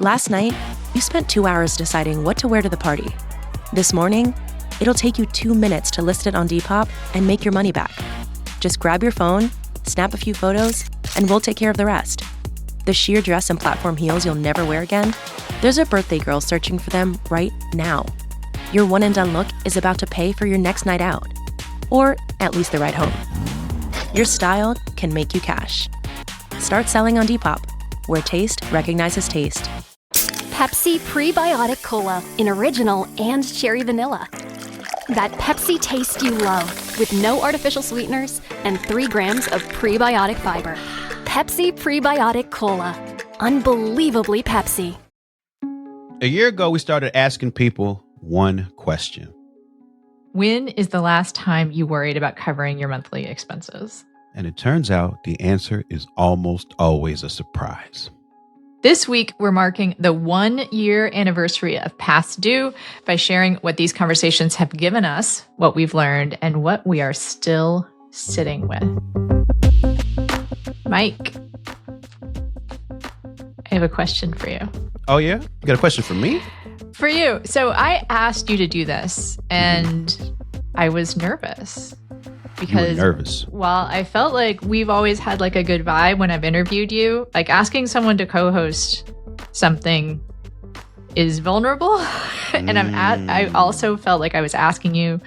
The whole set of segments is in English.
Last night, you spent 2 hours deciding what to wear to the party. This morning, it'll take you 2 minutes to list it on Depop and make your money back. Just grab your phone, snap a few photos, and we'll take care of the rest. The sheer dress and platform heels you'll never wear again? There's a birthday girl searching for them right now. Your one and done look is about to pay for your next night out. Or at least the ride home. Your style can make you cash. Start selling on Depop, where taste recognizes taste. Pepsi Prebiotic Cola in original and cherry vanilla. That Pepsi taste you love with no artificial sweeteners and 3 grams of prebiotic fiber. Pepsi Prebiotic Cola. Unbelievably Pepsi. A year ago, we started asking people one question. When is the last time you worried about covering your monthly expenses? And it turns out the answer is almost always a surprise. This week, we're marking the 1-year anniversary of Past Due by sharing what these conversations have given us, what we've learned, and what we are still sitting with. Mike, I have a question for you. Oh, yeah? You got a question for me? For you. So I asked you to do this, and I was nervous. Because you were nervous. While I felt like we've always had like a good vibe when I've interviewed you, like asking someone to co-host something is vulnerable. And I also felt like I was asking you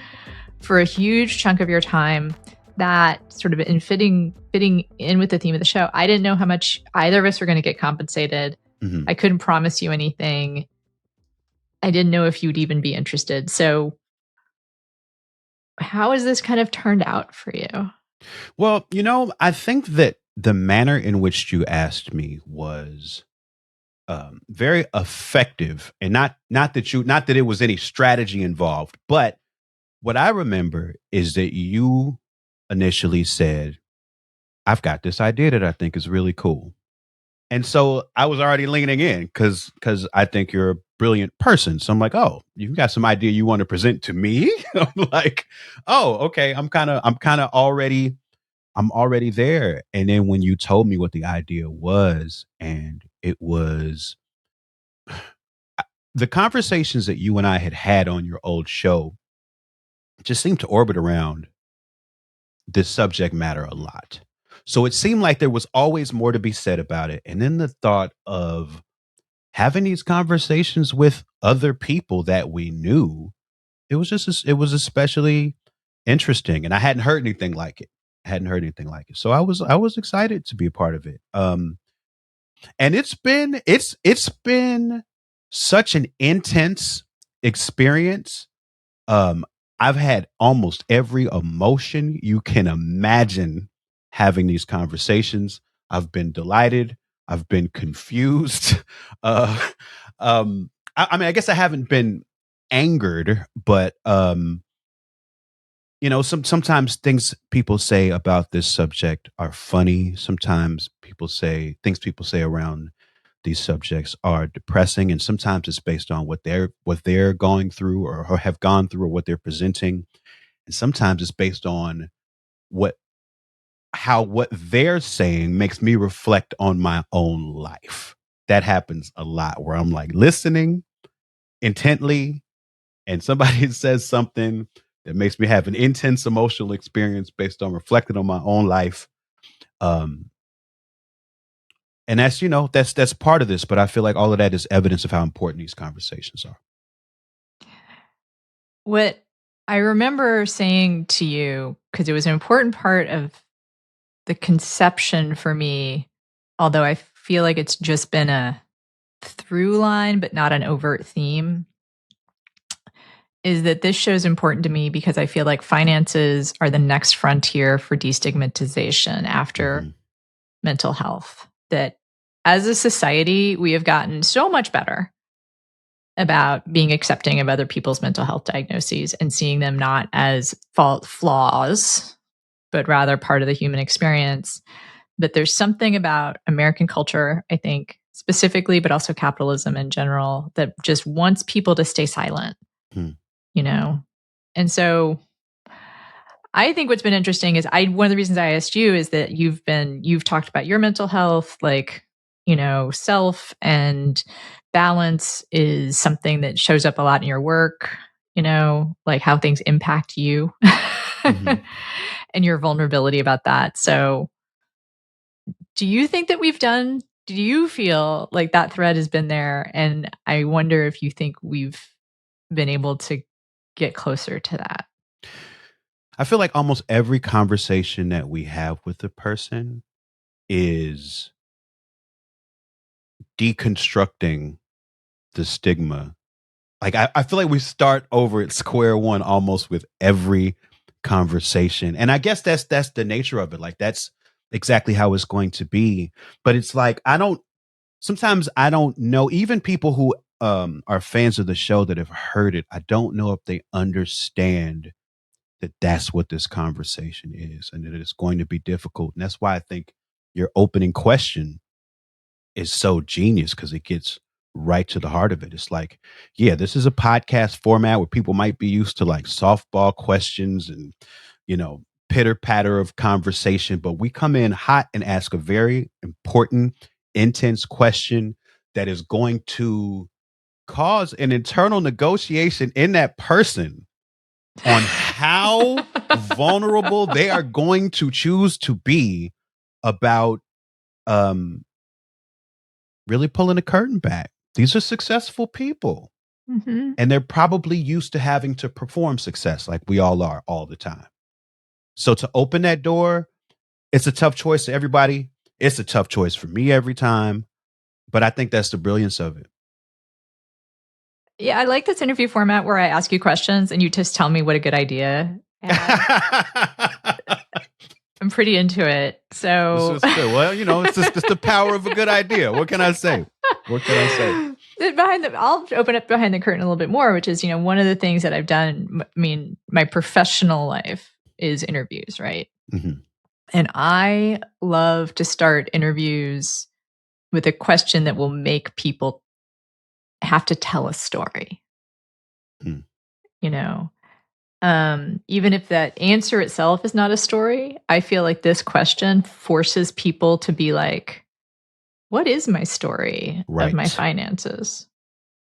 for a huge chunk of your time that sort of in fitting in with the theme of the show. I didn't know how much either of us were going to get compensated. Mm-hmm. I couldn't promise you anything. I didn't know if you'd even be interested. So how has this kind of turned out for you? Well, I think that the manner in which you asked me was very effective, and not that it was any strategy involved. But what I remember is that you initially said, "I've got this idea that I think is really cool," and so I was already leaning in because I think you're a brilliant person. So I'm like, oh, you've got some idea you want to present to me? I'm like, oh, okay. I'm already there. And then when you told me what the idea was, and it was the conversations that you and I had on your old show just seemed to orbit around this subject matter a lot. So it seemed like there was always more to be said about it. And then the thought of having these conversations with other people that we knew, it was especially interesting, and I hadn't heard anything like it. So I was excited to be a part of it. And it's been such an intense experience. I've had almost every emotion you can imagine having these conversations. I've been delighted. I've been confused. I mean, I guess I haven't been angered, but sometimes things people say about this subject are funny. Sometimes things people say around these subjects are depressing, and sometimes it's based on what they're going through or have gone through or what they're presenting, and sometimes it's based on what they're saying makes me reflect on my own life. That happens a lot, where I'm like listening intently and somebody says something that makes me have an intense emotional experience based on reflecting on my own life. And that's part of this, but I feel like all of that is evidence of how important these conversations are. What I remember saying to you, because it was an important part of the conception for me, although I feel like it's just been a through line, but not an overt theme, is that this show is important to me because I feel like finances are the next frontier for destigmatization after mental health. That as a society, we have gotten so much better about being accepting of other people's mental health diagnoses and seeing them not as flaws, but rather part of the human experience. But there's something about American culture, I think, specifically, but also capitalism in general, that just wants people to stay silent, And so I think what's been interesting is one of the reasons I asked you is that you've talked about your mental health, self and balance is something that shows up a lot in your work, like how things impact you Mhm. and your vulnerability about that. So, do you think that do you feel like that thread has been there? And I wonder if you think we've been able to get closer to that. I feel like almost every conversation that we have with a person is deconstructing the stigma. Like I feel like we start over at square one almost with every conversation. And I guess that's the nature of it. Like that's exactly how it's going to be. But it's like sometimes I don't know, even people who are fans of the show that have heard it, I don't know if they understand that that's what this conversation is and that it's going to be difficult. And that's why I think your opening question is so genius because it gets right to the heart of it. It's like, yeah, this is a podcast format where people might be used to like softball questions and, pitter patter of conversation, but we come in hot and ask a very important, intense question that is going to cause an internal negotiation in that person on how vulnerable they are going to choose to be about um really pulling the curtain back. These are successful people Mhm. and they're probably used to having to perform success like we all are all the time. So to open that door, it's a tough choice to everybody. It's a tough choice for me every time, but I think that's the brilliance of it. Yeah, I like this interview format where I ask you questions and you just tell me what a good idea. And I'm pretty into it. This So is good. Well, it's just the power of a good idea. What can I say? What can I say? I'll open up behind the curtain a little bit more, which is, one of the things that I've done. I mean, my professional life is interviews, right? Mhm. And I love to start interviews with a question that will make people have to tell a story, Mm. you know? Even if that answer itself is not a story, I feel like this question forces people to be like, what is my story of my Right. finances?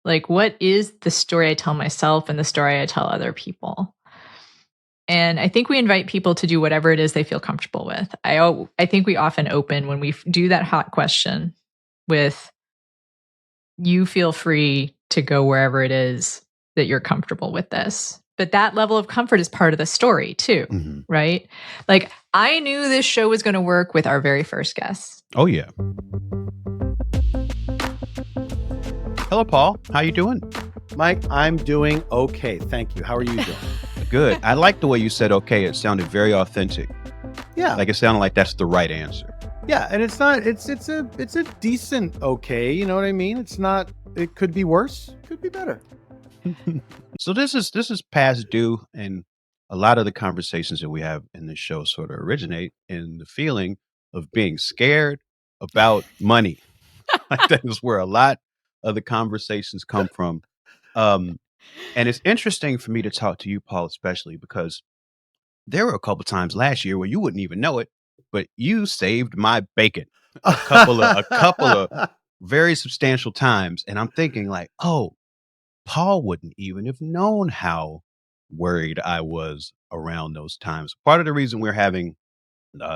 Like, what is the story I tell myself and the story I tell other people? And I think we invite people to do whatever it is they feel comfortable with. I think we often open when we do that hot question with, you feel free to go wherever it is that you're comfortable with this. But that level of comfort is part of the story too, Mhm. right? Like, I knew this show was going to work with our very first guest. Oh yeah. Hello, Paul. How you doing? Mike, I'm doing okay. Thank you. How are you doing? Good. I like the way you said okay. It sounded very authentic. Yeah. Like it sounded like that's the right answer. Yeah, and it's a decent okay, you know what I mean? It's not, it could be worse, could be better. So this is past due, and a lot of the conversations that we have in this show sort of originate in the feeling of being scared about money. Like that is where a lot of the conversations come from. Um, and it's interesting for me to talk to you, Paul, especially because there were a couple times last year where you wouldn't even know it, but you saved my bacon a couple of very substantial times. And I'm thinking like, oh, Paul wouldn't even have known how worried I was around those times. Part of the reason we're having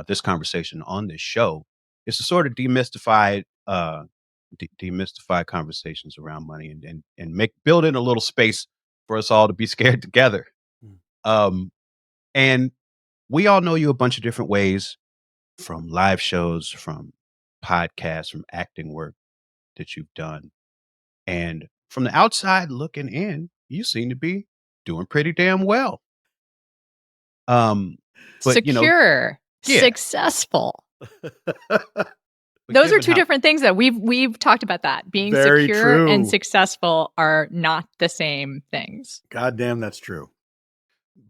this conversation on this show is to sort of demystify conversations around money and build in a little space for us all to be scared together. Mm. And we all know you a bunch of different ways, from live shows, from podcasts, from acting work that you've done. And from the outside looking in, you seem to be doing pretty damn well. But Secure, yeah. successful. But Those are given two how- different things that we've talked about that. Being Very secure true. and successful are not the same things. God damn, that's true.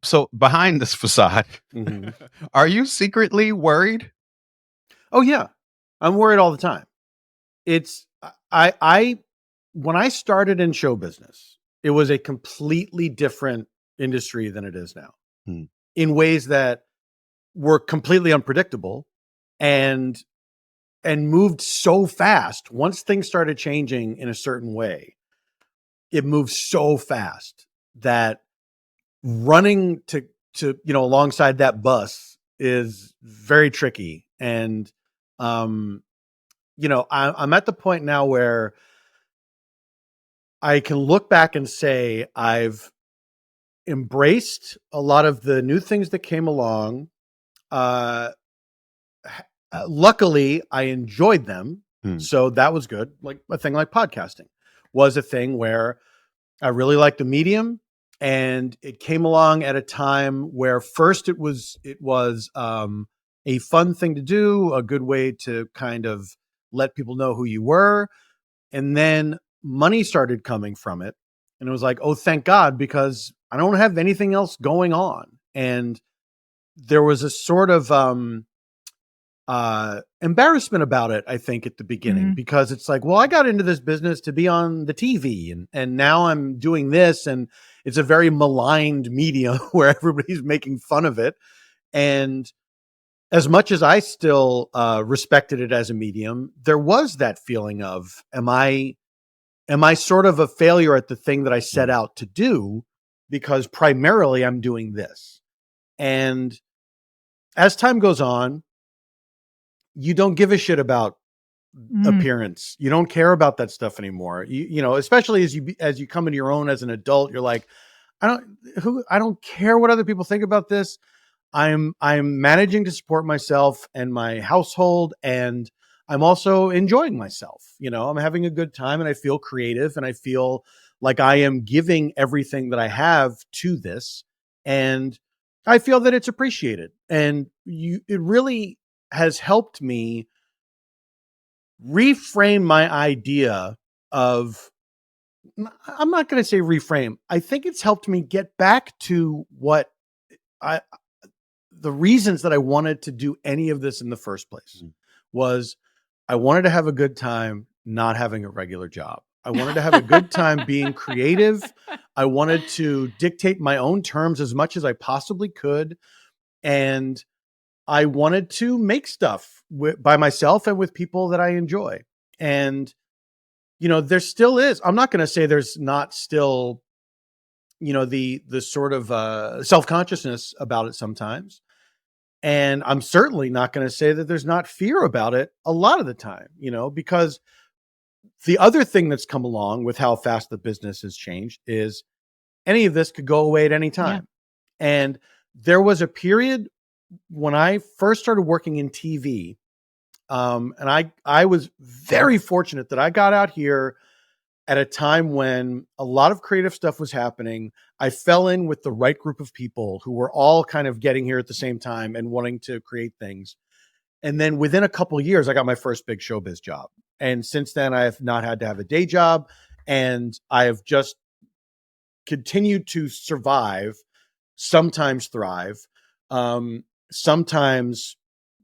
So behind this facade, Mhm. are you secretly worried? Oh yeah, I'm worried all the time. It's, I when I started in show business, it was a completely different industry than it is now. Hmm. In ways that were completely unpredictable and and moved so fast. Once things started changing in a certain way, it moved so fast that running to alongside that bus is very tricky. And I'm at the point now where I can look back and say I've embraced a lot of the new things that came along. Luckily, I enjoyed them. So that was good. Like a thing like podcasting was a thing where I really liked the medium, and it came along at a time where first it was a fun thing to do, a good way to kind of let people know who you were. And then money started coming from it. And it was like, oh, thank God, because I don't have anything else going on. And there was a sort of embarrassment about it, I think, at the beginning, because it's like, well, I got into this business to be on the TV, and now I'm doing this, and it's a very maligned medium where everybody's making fun of it. And as much as I still respected it as a medium, there was that feeling of, am I sort of a failure at the thing that I set out to do, because primarily I'm doing this. And as time goes on, you don't give a shit about appearance. You don't care about that stuff anymore. Especially as you come into your own as an adult, you're like, I don't care what other people think about this. I'm managing to support myself and my household, and I'm also enjoying myself. I'm having a good time, and I feel creative, and I feel like I am giving everything that I have to this, and I feel that it's appreciated. And it really has helped me reframe my idea of, I'm not going to say reframe. I think it's helped me get back to what the reasons that I wanted to do any of this in the first place was I wanted to have a good time not having a regular job. I wanted to have a good time being creative. I wanted to dictate my own terms as much as I possibly could. And I wanted to make stuff by myself and with people that I enjoy. And, there still is, I'm not going to say there's not still, the sort of self-consciousness about it sometimes. And I'm certainly not going to say that there's not fear about it a lot of the time, because the other thing that's come along with how fast the business has changed is any of this could go away at any time. Yeah. And there was a period when I first started working in TV, and I was very fortunate that I got out here at a time when a lot of creative stuff was happening. I fell in with the right group of people who were all kind of getting here at the same time and wanting to create things. And then within a couple of years, I got my first big showbiz job. And since then, I have not had to have a day job, and I have just continued to survive, sometimes thrive, sometimes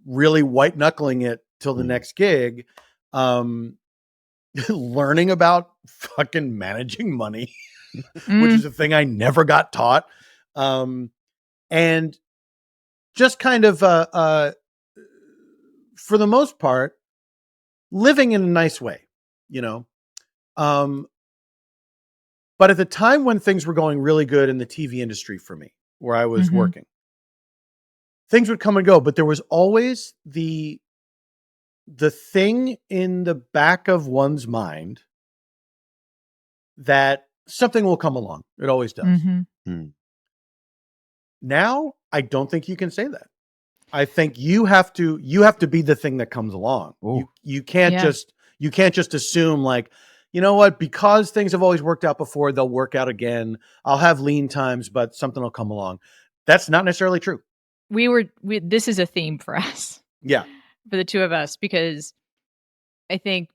really white knuckling it till the next gig, learning about fucking managing money, which is a thing I never got taught. And just kind of, for the most part, living in a nice way, but at the time when things were going really good in the TV industry for me, where I was working, things would come and go, but there was always the thing in the back of one's mind that something will come along. It always does. Now, I don't think you can say that. I think you have to be the thing that comes along. You can't just assume like, you know what, because things have always worked out before, they'll work out again. I'll have lean times, but something will come along. That's not necessarily true. This is a theme for us. Yeah. For the two of us, because I think,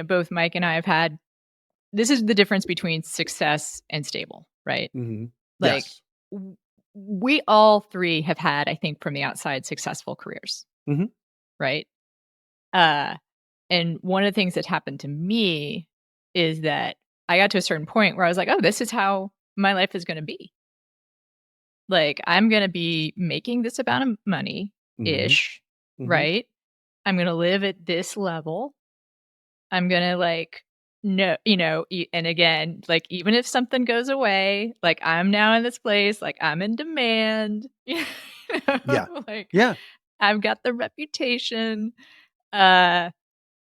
both Mike and I have had, this is the difference between success and stable, right? Like, yes. We all three have had, I think, from the outside, successful careers, right? And one of the things that happened to me is that I got to a certain point where I was like, oh, this is how my life is going to be. Like, I'm going to be making this amount of money-ish, right? I'm going to live at this level. I'm going to like, no, and again, like, even if something goes away, like, I'm now in this place, like, I'm in demand. Yeah. Like, Yeah. I've got the reputation. In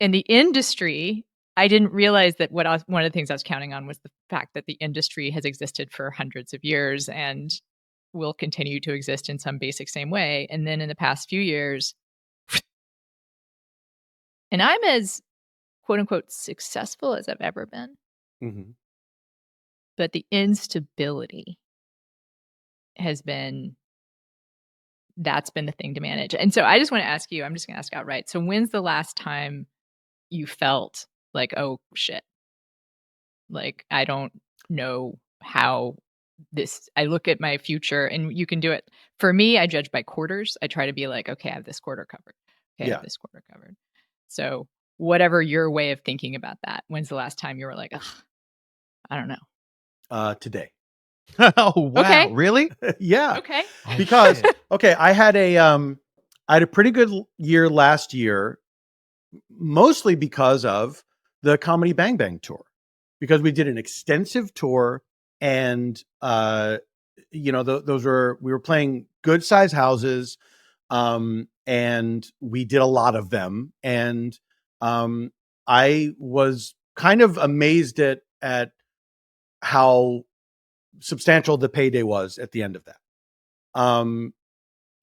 the industry, I didn't realize that one of the things I was counting on was the fact that the industry has existed for hundreds of years and will continue to exist in some basic same way. And then in the past few years, and I'm as quote unquote successful as I've ever been, Mm-hmm. but the instability has been, that's been the thing to manage. And so I just want to ask you, I'm just going to ask outright. So when's the last time you felt like, oh shit, like, I don't know how I look at my future, and you can do it. For me, I judge by quarters. I try to be like, okay, I have this quarter covered. Okay, I Yeah. have this quarter covered. So whatever your way of thinking about that, when's the last time you were like, ugh, I don't know. Today. Oh wow, Okay. really? Yeah. Okay. Because shit. okay, I had a pretty good year last year, mostly because of the Comedy Bang Bang tour, because we did an extensive tour, and we were playing good size houses, and we did a lot of them, and I was kind of amazed at how substantial the payday was at the end of that.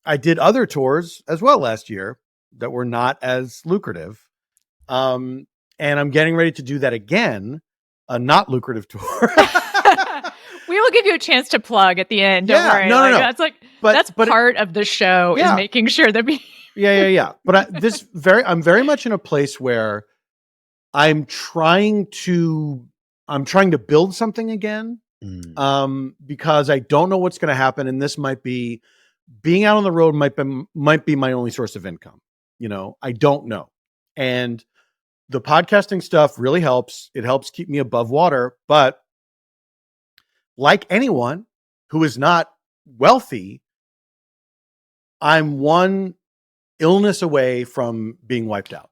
I did other tours as well last year that were not as lucrative. And I'm getting ready to do that again, a not lucrative tour. We will give you a chance to plug at the end. Don't Yeah, worry. no. That's like, that's part of the show, is making sure that we. Yeah. But I'm very much in a place where I'm trying to build something again. Because I don't know what's going to happen. And this might be, being out on the road might be my only source of income. I don't know. And the podcasting stuff really helps. It helps keep me above water. But like anyone who is not wealthy, I'm one illness away from being wiped out.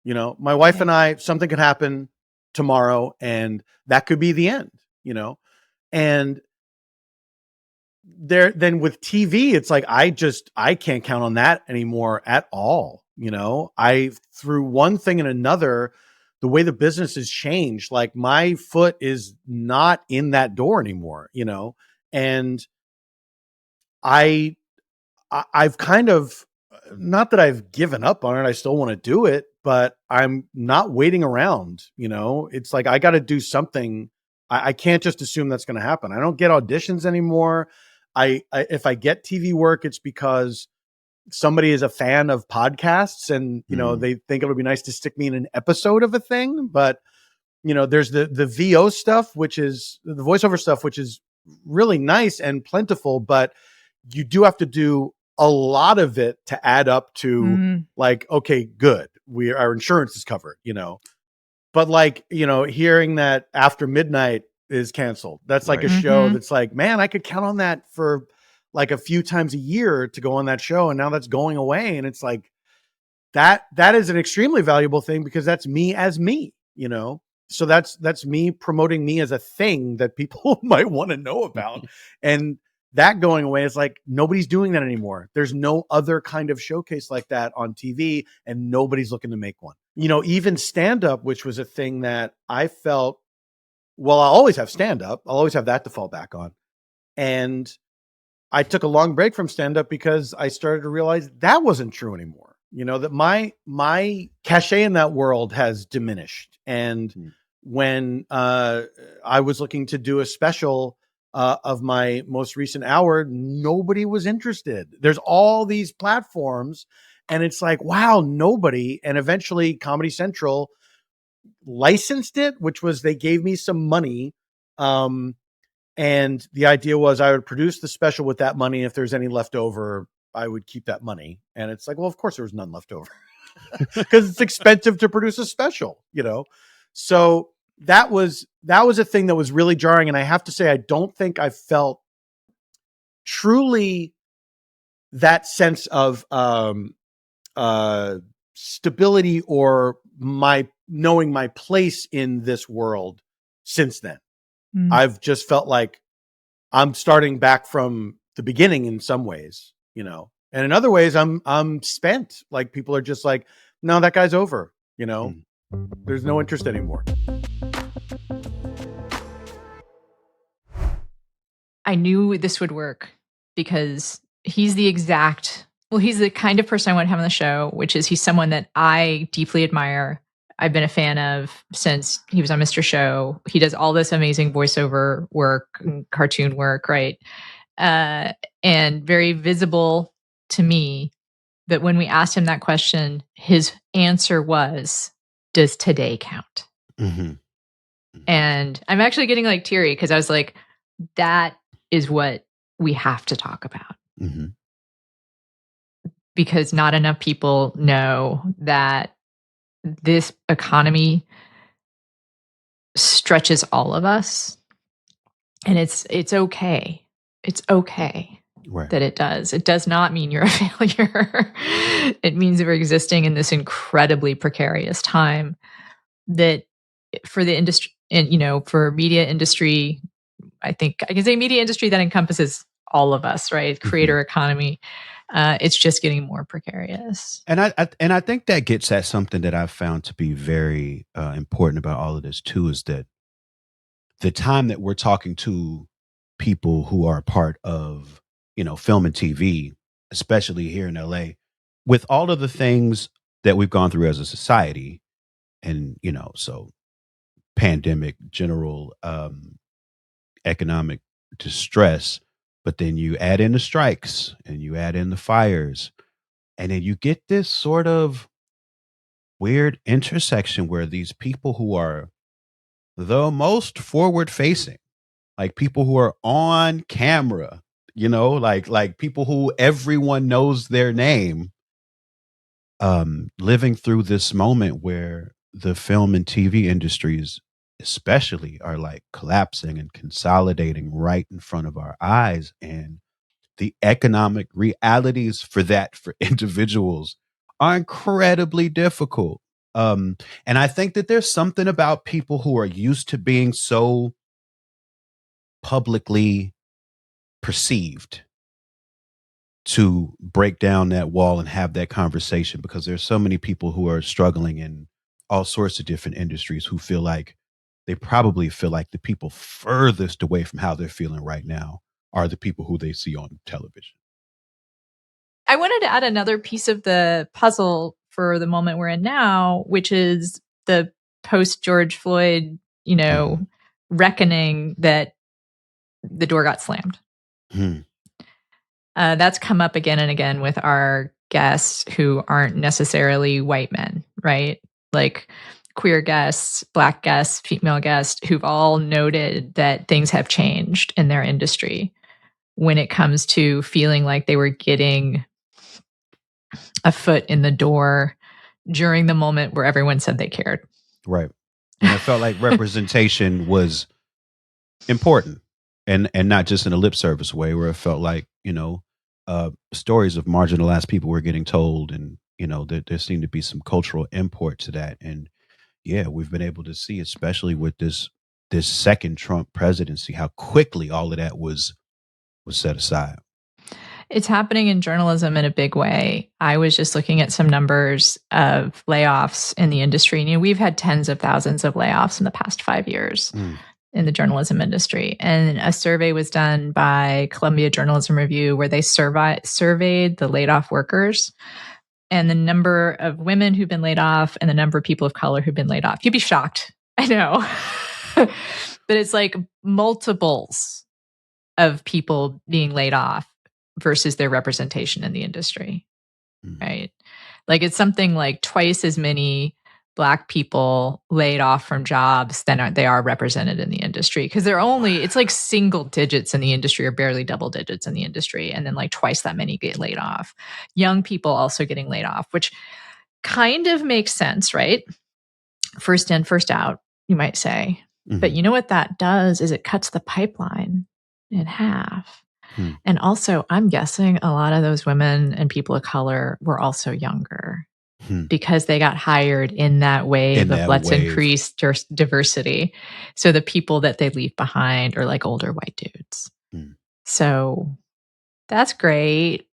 My wife and I, something could happen tomorrow, and that could be the end, and then with TV, it's like, I can't count on that anymore at all. I, through one thing and another, the way the business has changed, like, my foot is not in that door anymore, and I've kind of, not that I've given up on it, I still want to do it, but I'm not waiting around. It's like, I got to do something. I can't just assume that's going to happen. I don't get auditions anymore. If I get TV work, it's because somebody is a fan of podcasts, and they think it would be nice to stick me in an episode of a thing. But there's the VO stuff, which is the voiceover stuff, which is really nice and plentiful, but you do have to do a lot of it to add up to like, okay, good, our insurance is covered, but like, hearing that After Midnight is canceled, that's like a show that's like, man, I could count on that for like a few times a year to go on that show, and now that's going away. And it's like, that is an extremely valuable thing, because that's me as me, so that's me promoting me as a thing that people might want to know about. And that going away is like, nobody's doing that anymore. There's no other kind of showcase like that on TV, and nobody's looking to make one. Even stand-up, which was a thing that I felt, well, I'll always have stand-up. I'll always have that to fall back on. And I took a long break from stand-up because I started to realize that wasn't true anymore. That my cachet in that world has diminished. And when I was looking to do a special of my most recent hour, nobody was interested. There's all these platforms, and it's like, wow, nobody. And eventually Comedy Central licensed it, which was, they gave me some money. And the idea was I would produce the special with that money. If there's any left over, I would keep that money. And it's like, well, of course there was none left over, because it's expensive to produce a special, So that was a thing that was really jarring. And I have to say, I don't think I felt truly that sense of stability or my knowing my place in this world since then. I've just felt like I'm starting back from the beginning in some ways, you know, and in other ways I'm spent. Like people are just like, no, that guy's over, you know, there's no interest anymore. I knew this would work because he's the kind of person I want to have on the show, which is he's someone that I deeply admire. I've been a fan of since he was on Mr. Show. He does all this amazing voiceover work and cartoon work, right? And very visible to me. But when we asked him that question, his answer was, does today count? Mm-hmm. And I'm actually getting like teary because I was like, that is what we have to talk about. Mm-hmm. Because not enough people know that this economy stretches all of us, and it's okay. It's okay that it does. It does not mean you're a failure. It means that we're existing in this incredibly precarious time that for the industry and, you know, for media industry, I think I can say media industry that encompasses all of us, right? Creator economy. It's just getting more precarious. And I think that gets at something that I've found to be very important about all of this too, is that the time that we're talking to people who are part of, you know, film and TV, especially here in LA, with all of the things that we've gone through as a society, and, you know, so pandemic, general economic distress, but then you add in the strikes and you add in the fires, and then you get this sort of weird intersection where these people who are the most forward facing, like people who are on camera, you know, like people who everyone knows their name, living through this moment where the film and TV industries especially are like collapsing and consolidating right in front of our eyes. And the economic realities for that for individuals are incredibly difficult. And I think that there's something about people who are used to being so publicly perceived to break down that wall and have that conversation, because there's so many people who are struggling in all sorts of different industries who feel like they probably feel like the people furthest away from how they're feeling right now are the people who they see on television. I wanted to add another piece of the puzzle for the moment we're in now, which is the post George Floyd, you know, reckoning that the door got slammed. That's come up again and again with our guests who aren't necessarily white men, right? Like queer guests, Black guests, female guests, who've all noted that things have changed in their industry when it comes to feeling like they were getting a foot in the door during the moment where everyone said they cared. Right. And I felt like representation was important, and not just in a lip service way, where it felt like, you know, stories of marginalized people were getting told, and, you know, there seemed to be some cultural import to that. And yeah, we've been able to see, especially with this second Trump presidency, how quickly all of that was set aside. It's happening in journalism in a big way. I was just looking at some numbers of layoffs in the industry. And, you know, we've had tens of thousands of layoffs in the past 5 years in the journalism industry. And a survey was done by Columbia Journalism Review where they surveyed the laid off workers and the number of women who've been laid off and the number of people of color who've been laid off. You'd be shocked. I know. But it's like multiples of people being laid off versus their representation in the industry, right? Like it's something like twice as many Black people laid off from jobs than they are represented in the industry. Because it's like single digits in the industry or barely double digits in the industry. And then like twice that many get laid off. Young people also getting laid off, which kind of makes sense, right? First in, first out, you might say. But you know what that does is it cuts the pipeline in half. And also, I'm guessing a lot of those women and people of color were also younger. because they got hired in that wave In of that let's wave. increase diversity. So the people that they leave behind are like older white dudes. So that's great.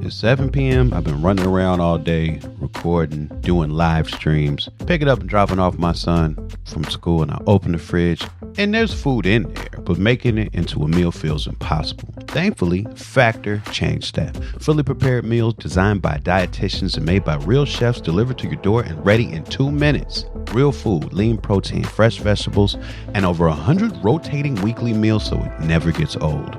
It's 7 p.m. I've been running around all day, recording, doing live streams, picking up and dropping off my son from school, and I open the fridge, and there's food in there, but making it into a meal feels impossible. Thankfully, Factor changed that. Fully prepared meals designed by dietitians and made by real chefs delivered to your door and ready in 2 minutes. Real food, lean protein, fresh vegetables, and over 100 rotating weekly meals so it never gets old.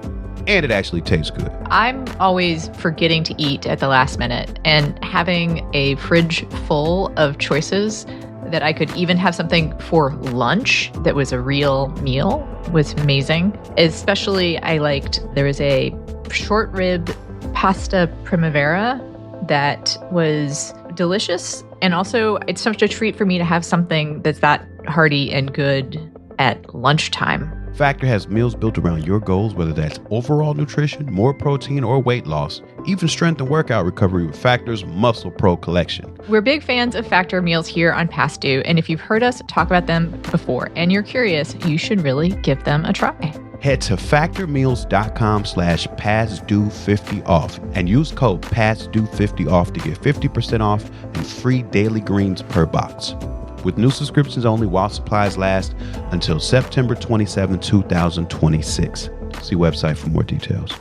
And it actually tastes good. I'm always forgetting to eat at the last minute, and having a fridge full of choices that I could even have something for lunch that was a real meal was amazing. Especially there was a short rib pasta primavera that was delicious. And also it's such a treat for me to have something that's that hearty and good at lunchtime. Factor has meals built around your goals, whether that's overall nutrition, more protein, or weight loss. Even strength and workout recovery with Factor's Muscle Pro collection. We're big fans of Factor meals here on Past Due, and if you've heard us talk about them before and you're curious, you should really give them a try. Head to factormeals.com/PastDue50off and use code PastDue50off to get 50% off and free daily greens per box. With new subscriptions only while supplies last until September 27, 2026. See website for more details.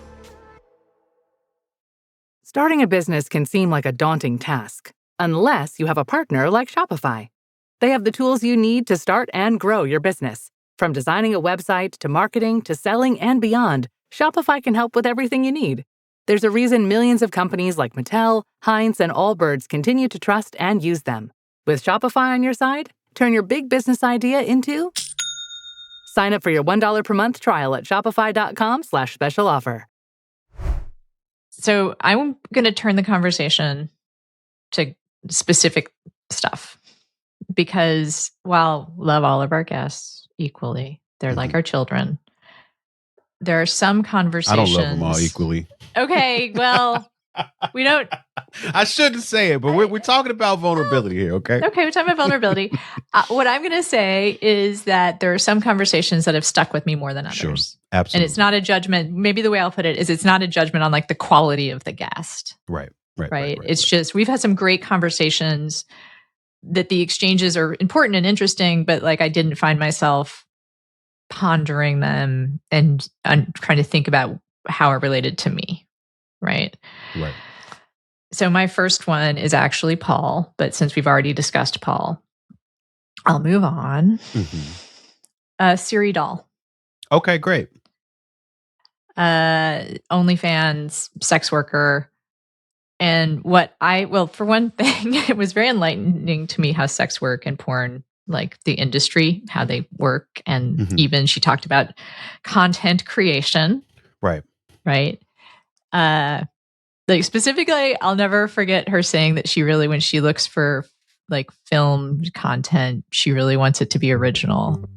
Starting a business can seem like a daunting task, unless you have a partner like Shopify. They have the tools you need to start and grow your business. From designing a website to marketing to selling and beyond, Shopify can help with everything you need. There's a reason millions of companies like Mattel, Heinz, and Allbirds continue to trust and use them. With Shopify on your side, turn your big business idea into... Sign up for your $1 per month trial at shopify.com/special offer. So I'm going to turn the conversation to specific stuff because while love all of our guests equally, they're like our children. There are some conversations. I don't love them all equally. Okay, well, we don't. I shouldn't say it, but we're talking about vulnerability here, okay? Okay, we're talking about vulnerability. What I'm going to say is that there are some conversations that have stuck with me more than others. Sure, absolutely. And it's not a judgment. Maybe the way I'll put it is it's not a judgment on like the quality of the guest. Right. It's just we've had some great conversations that the exchanges are important and interesting, but like I didn't find myself pondering them and trying to think about how it related to me. Right. So my first one is actually Paul, but since we've already discussed Paul, I'll move on. Siri Doll. Okay, great. OnlyFans, sex worker. And for one thing, it was very enlightening to me how sex work and porn, like the industry, how they work. And even she talked about content creation. Right. Like specifically, I'll never forget her saying that she really, when she looks for like film content, she really wants it to be original.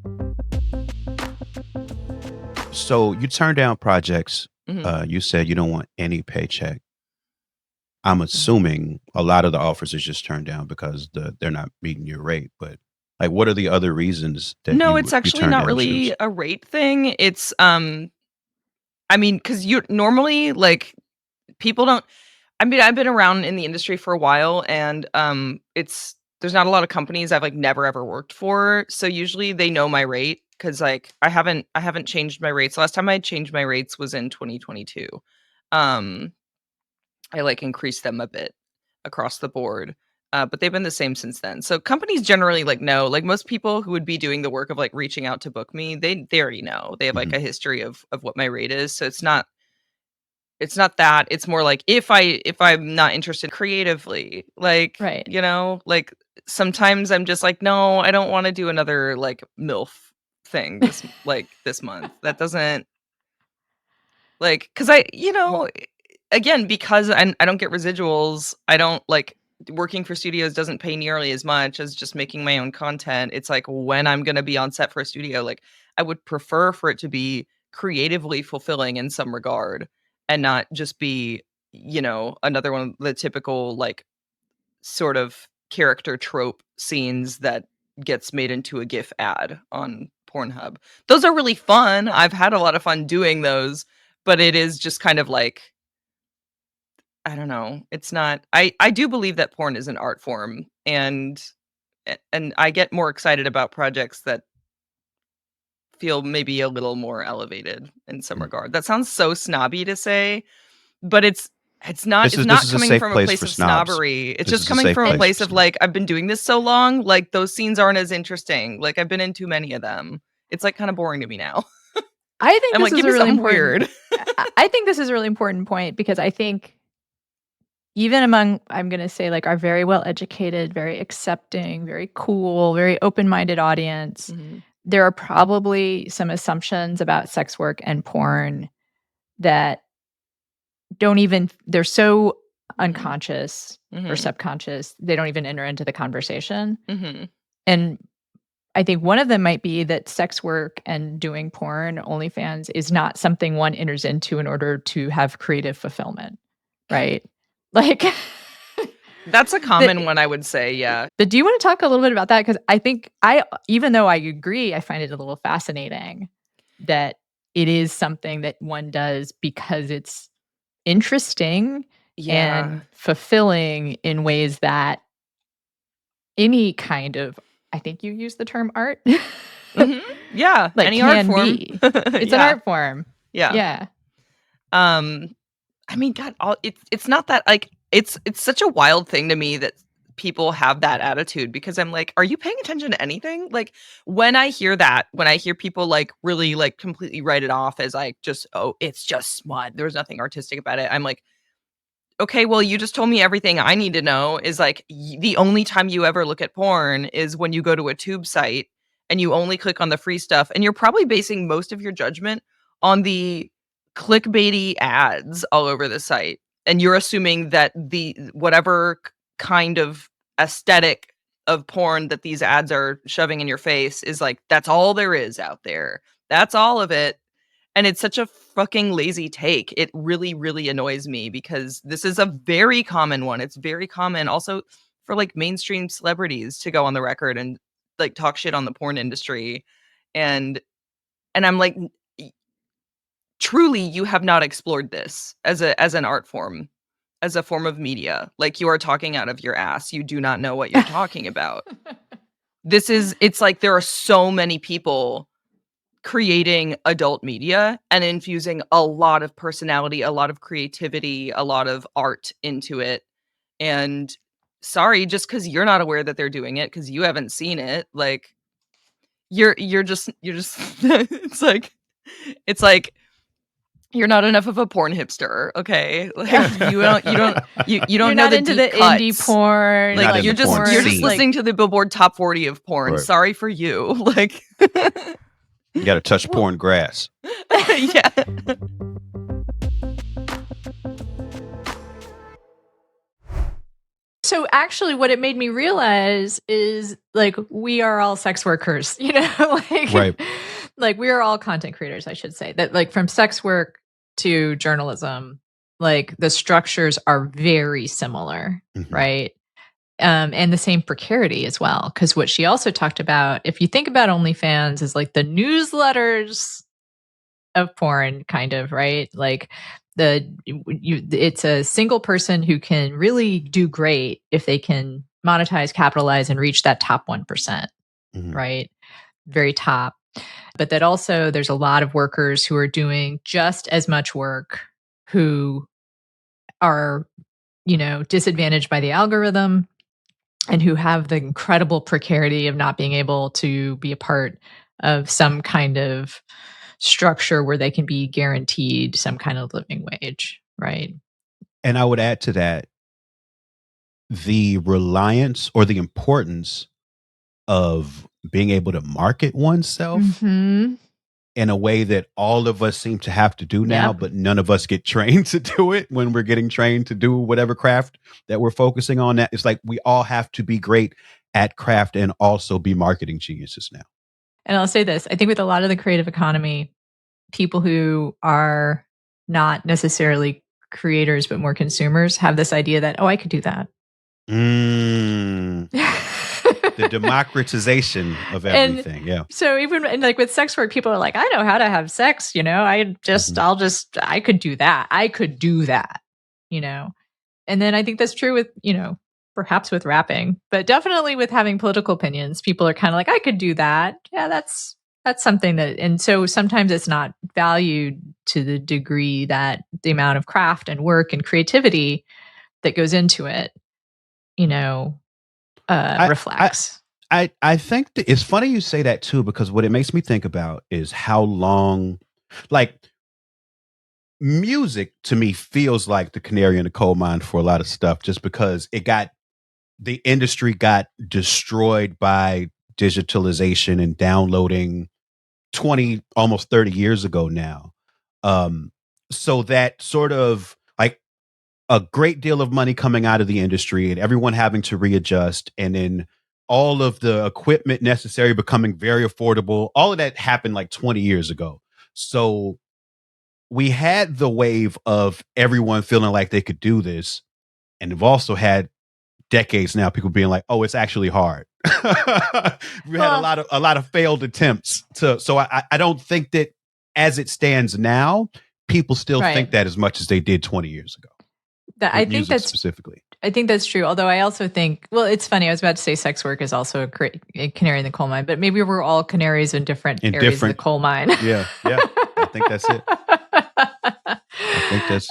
So you turn down projects. You said you don't want any paycheck. I'm assuming a lot of the offers is just turned down because they're not meeting your rate. But like, what are the other reasons that it's actually not really shows? a rate thing. It's because you normally like people don't. I mean, I've been around in the industry for a while, and there's not a lot of companies I've like never ever worked for. So usually they know my rate because like I haven't changed my rates. The last time I changed my rates was in 2022. I like increased them a bit across the board. But they've been the same since then. So companies generally like know, like most people who would be doing the work of like reaching out to book me, they already know. They have like a history of what my rate is. So it's not that. It's more like if I'm not interested creatively, like like sometimes I'm just like, no, I don't want to do another like MILF thing this month. That doesn't like because again, because I don't get residuals, I don't like working for studios doesn't pay nearly as much as just making my own content. It's like when I'm going to be on set for a studio, like I would prefer for it to be creatively fulfilling in some regard and not just be, another one of the typical like sort of character trope scenes that gets made into a GIF ad on Pornhub. Those are really fun. I've had a lot of fun doing those, but it is just kind of like, I don't know. It's not. I do believe that porn is an art form, and I get more excited about projects that feel maybe a little more elevated in some regard. That sounds so snobby to say, but it's not. This It's is not a coming safe from a place place for of snobs. snobbery. It's This just is a coming safe from a place place for of snobs. like, I've been doing this so long, like those scenes aren't as interesting. Like I've been in too many of them. It's like kind of boring to me now. I think I'm this like, is give a me really something important. weird. I think this is a really important point because I think even among, I'm going to say, like our very well educated, very accepting, very cool, very open minded audience, there are probably some assumptions about sex work and porn that they're so unconscious or subconscious, they don't even enter into the conversation. And I think one of them might be that sex work and doing porn, OnlyFans, is not something one enters into in order to have creative fulfillment, right? Like, That's a common one, I would say, yeah. But do you want to talk a little bit about that? Because I think even though I agree, I find it a little fascinating that it is something that one does because it's interesting and fulfilling in ways that any kind of, I think you use the term art. Yeah, like any art form. be. It's an art form. Yeah. I mean, God, it's not that like it's such a wild thing to me that people have that attitude because I'm like, are you paying attention to anything? Like when I hear people like really like completely write it off as like just, oh, it's just smut. There's nothing artistic about it. I'm like, okay, well, you just told me everything I need to know is like the only time you ever look at porn is when you go to a tube site and you only click on the free stuff. And you're probably basing most of your judgment on the clickbaity ads all over the site. And you're assuming that the whatever kind of aesthetic of porn that these ads are shoving in your face is like, that's all there is out there. That's all of it. And it's such a fucking lazy take. It really, really annoys me because this is a very common one. It's very common also for like mainstream celebrities to go on the record and like talk shit on the porn industry. And I'm like, truly, you have not explored this as an art form, as a form of media. Like you are talking out of your ass. You do not know what you're talking about. It's like there are so many people creating adult media and infusing a lot of personality, a lot of creativity, a lot of art into it. And sorry, just because you're not aware that they're doing it because you haven't seen it, like you're just it's like you're not enough of a porn hipster, okay? Like you don't You're know not the into deep the cuts. indie porn. You're not Like in the porn you're just scene. listening to the Billboard Top 40 of porn. Right. Sorry for you. Like You got to touch porn grass. yeah. So actually what it made me realize is like we are all sex workers, like Right. like we are all content creators, I should say. That like from sex work to journalism, like the structures are very similar, right? And the same precarity as well. Because what she also talked about, if you think about OnlyFans, is like the newsletters of porn, kind of, right? Like it's a single person who can really do great if they can monetize, capitalize, and reach that top 1%, right? Very top. But that also there's a lot of workers who are doing just as much work who are, disadvantaged by the algorithm and who have the incredible precarity of not being able to be a part of some kind of structure where they can be guaranteed some kind of living wage, right? And I would add to that the reliance or the importance of being able to market oneself in a way that all of us seem to have to do now, but none of us get trained to do it when we're getting trained to do whatever craft that we're focusing on. That it's like we all have to be great at craft and also be marketing geniuses now. And I'll say this, I think with a lot of the creative economy, people who are not necessarily creators but more consumers have this idea that, oh, I could do that. The democratization of everything. Yeah. So even like with sex work, people are like, I know how to have sex, I could do that. I could do that, And then I think that's true with, perhaps with rapping, but definitely with having political opinions. People are kind of like, I could do that. Yeah, that's something that, and so sometimes it's not valued to the degree that the amount of craft and work and creativity that goes into it, reflects. I think it's funny you say that too, because what it makes me think about is how long, like, music to me feels like the canary in the coal mine for a lot of stuff, just because the industry got destroyed by digitalization and downloading 20, almost 30 years ago now. So that sort of like a great deal of money coming out of the industry and everyone having to readjust, and then all of the equipment necessary becoming very affordable. All of that happened like 20 years ago. So we had the wave of everyone feeling like they could do this. And we've also had decades now, people being like, oh, it's actually hard. We had a lot of failed attempts so I don't think that as it stands now, people still think that as much as they did 20 years ago. I think that's specifically. I think that's true. Although I also think, well, it's funny. I was about to say sex work is also a canary in the coal mine, but maybe we're all canaries in different areas of the coal mine. Yeah. I think that's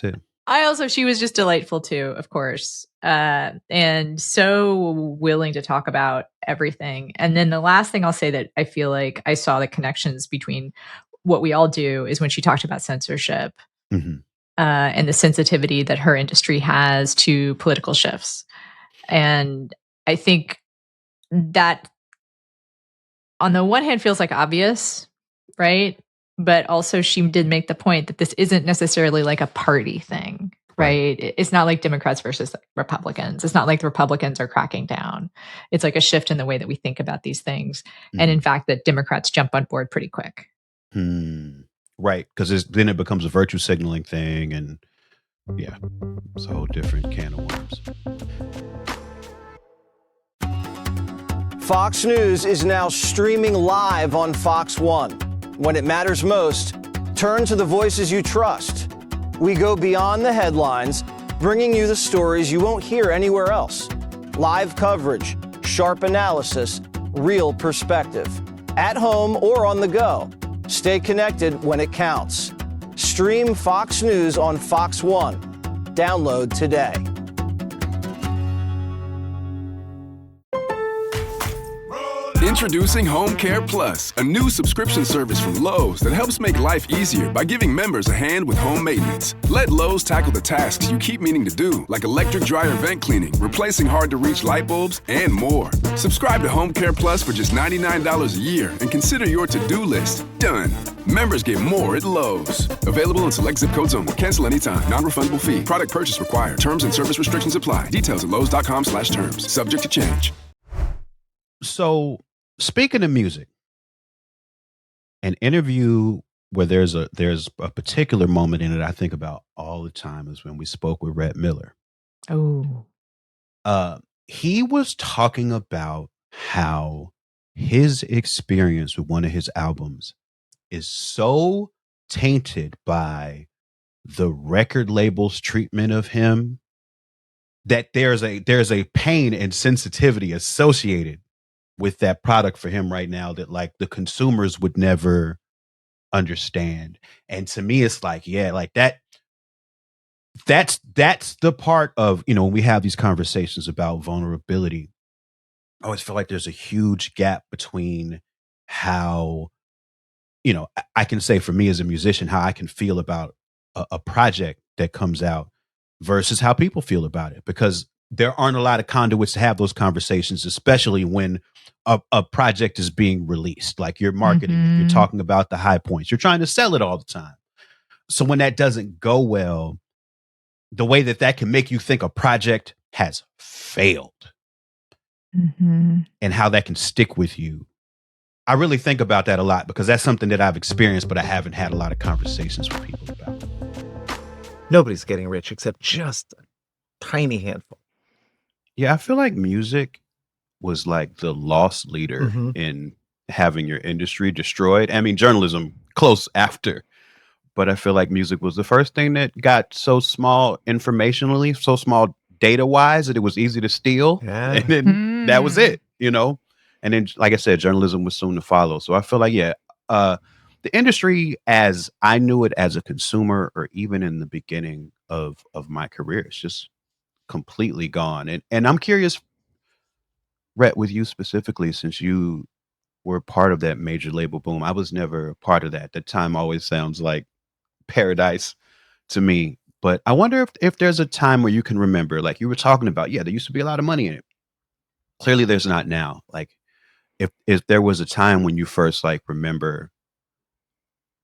it. She was just delightful too, of course. And so willing to talk about everything. And then the last thing I'll say that I feel like I saw the connections between what we all do is when she talked about censorship. Mm-hmm. And the sensitivity that her industry has to political shifts. And I think that on the one hand feels like obvious, right? But also she did make the point that this isn't necessarily like a party thing, right? It's not like Democrats versus Republicans. It's not like the Republicans are cracking down. It's like a shift in the way that we think about these things. Mm-hmm. And in fact, that Democrats jump on board pretty quick. Right, because then it becomes a virtue signaling thing, and yeah, it's a whole different can of worms. Fox News is now streaming live on Fox One. When it matters most, turn to the voices you trust. We go beyond the headlines, bringing you the stories you won't hear anywhere else. Live coverage, sharp analysis, real perspective. At home or on the go. Stay connected when it counts. Stream Fox News on Fox One. Download today. Introducing Home Care Plus, a new subscription service from Lowe's that helps make life easier by giving members a hand with home maintenance. Let Lowe's tackle the tasks you keep meaning to do, like electric dryer vent cleaning, replacing hard-to-reach light bulbs, and more. Subscribe to Home Care Plus for just $99 a year and consider your to-do list done. Members get more at Lowe's. Available in select zip codes only. Cancel anytime. Non-refundable fee. Product purchase required. Terms and service restrictions apply. Details at lowes.com/terms. Subject to change. So, speaking of music, an interview where there's a particular moment in it I think about all the time is when we spoke with Rhett Miller. Oh. He was talking about how his experience with one of his albums is so tainted by the record label's treatment of him that there's a pain and sensitivity associated with that product for him right now that like the consumers would never understand. And to me, it's like, yeah, like that's the part of, when we have these conversations about vulnerability, I always feel like there's a huge gap between how, I can say for me as a musician, how I can feel about a project that comes out versus how people feel about it, because there aren't a lot of conduits to have those conversations, especially when a project is being released. Like you're marketing, mm-hmm. You're talking about the high points, you're trying to sell it all the time. So when that doesn't go well, the way that can make you think a project has failed, mm-hmm. and how that can stick with you I really think about that a lot because that's something that I've experienced, but I haven't had a lot of conversations with people about. Nobody's getting rich except just a tiny handful. Yeah, I feel like music was like the lost leader Mhm. in having your industry destroyed. I mean, journalism close after, but I feel like music was the first thing that got so small informationally, so small data wise that it was easy to steal. Yeah. And then that was it, you know? And then, like I said, journalism was soon to follow. So I feel like, yeah, the industry as I knew it as a consumer or even in the beginning of my career, it's just completely gone. And I'm curious, Rhett, with you specifically, since you were part of that major label boom. I was never a part of that. That time always sounds like paradise to me. But I wonder if there's a time where you can remember, like you were talking about, yeah, there used to be a lot of money in it. Clearly there's not now. Like if there was a time when you first like remember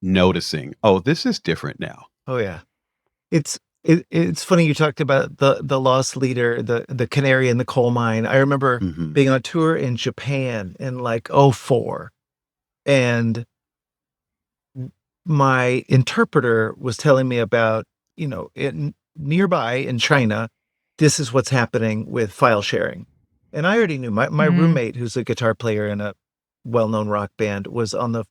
noticing, oh, this is different now. Oh yeah. It's funny you talked about the lost leader, the canary in the coal mine. I remember Mhm. being on tour in Japan in like '04, and my interpreter was telling me about, in nearby in China, this is what's happening with file sharing. And I already knew my roommate, who's a guitar player in a well-known rock band, was on the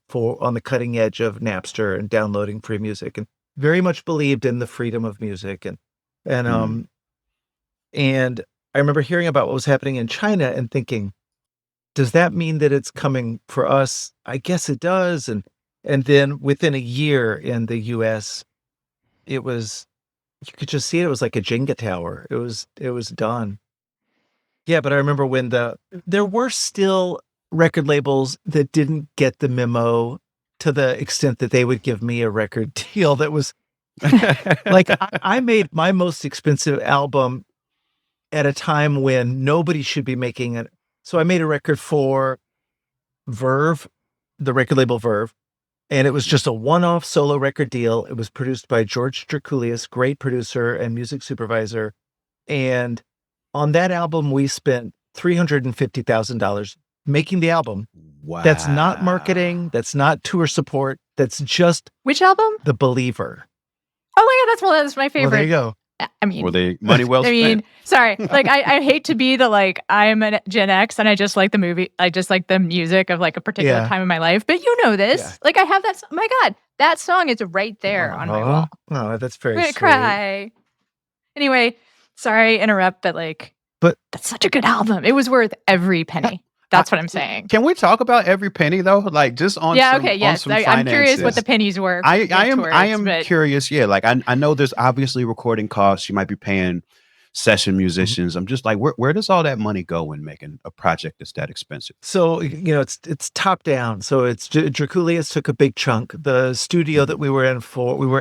cutting edge of Napster and downloading free music, and very much believed in the freedom of music. And Mm. and I remember hearing about what was happening in China and thinking, does that mean that it's coming for us? I guess it does. And then within a year in the US, it was, you could just see it. It was like a Jenga tower. It was done. Yeah, but I remember when there were still record labels that didn't get the memo to the extent that they would give me a record deal that was like I made my most expensive album at a time when nobody should be making it. So I made a record for Verve, the record label Verve, and it was just a one-off solo record deal. It was produced by George Draculius, great producer and music supervisor. And on that album, we spent $350,000 making the album. Wow. That's not marketing. That's not tour support. That's just Which album? The Believer. Oh my God, that's my favorite. Well, there you go. I mean, Were they money well I spent? mean, sorry. Like, I hate to be the, like, I'm a Gen X and I just like the movie. I just like the music of like a particular Yeah. time in my life. But you know this. Yeah. Like, I have that. My God, that song is right there on my wall. Oh, that's very I'm going to sweet. cry. Anyway, sorry, interrupt, but like, that's such a good album. It was worth every penny. That's what I'm saying. Can we talk about every penny though? Like just on some, okay, yes. on some I'm curious what finances. the pennies were. I am but curious. Yeah, like I know there's obviously recording costs. You might be paying session Mm-hmm. musicians. I'm just like, where does all that money go when making a project that's that expensive? So, it's top down. So it's Draculius took a big chunk. The studio that we were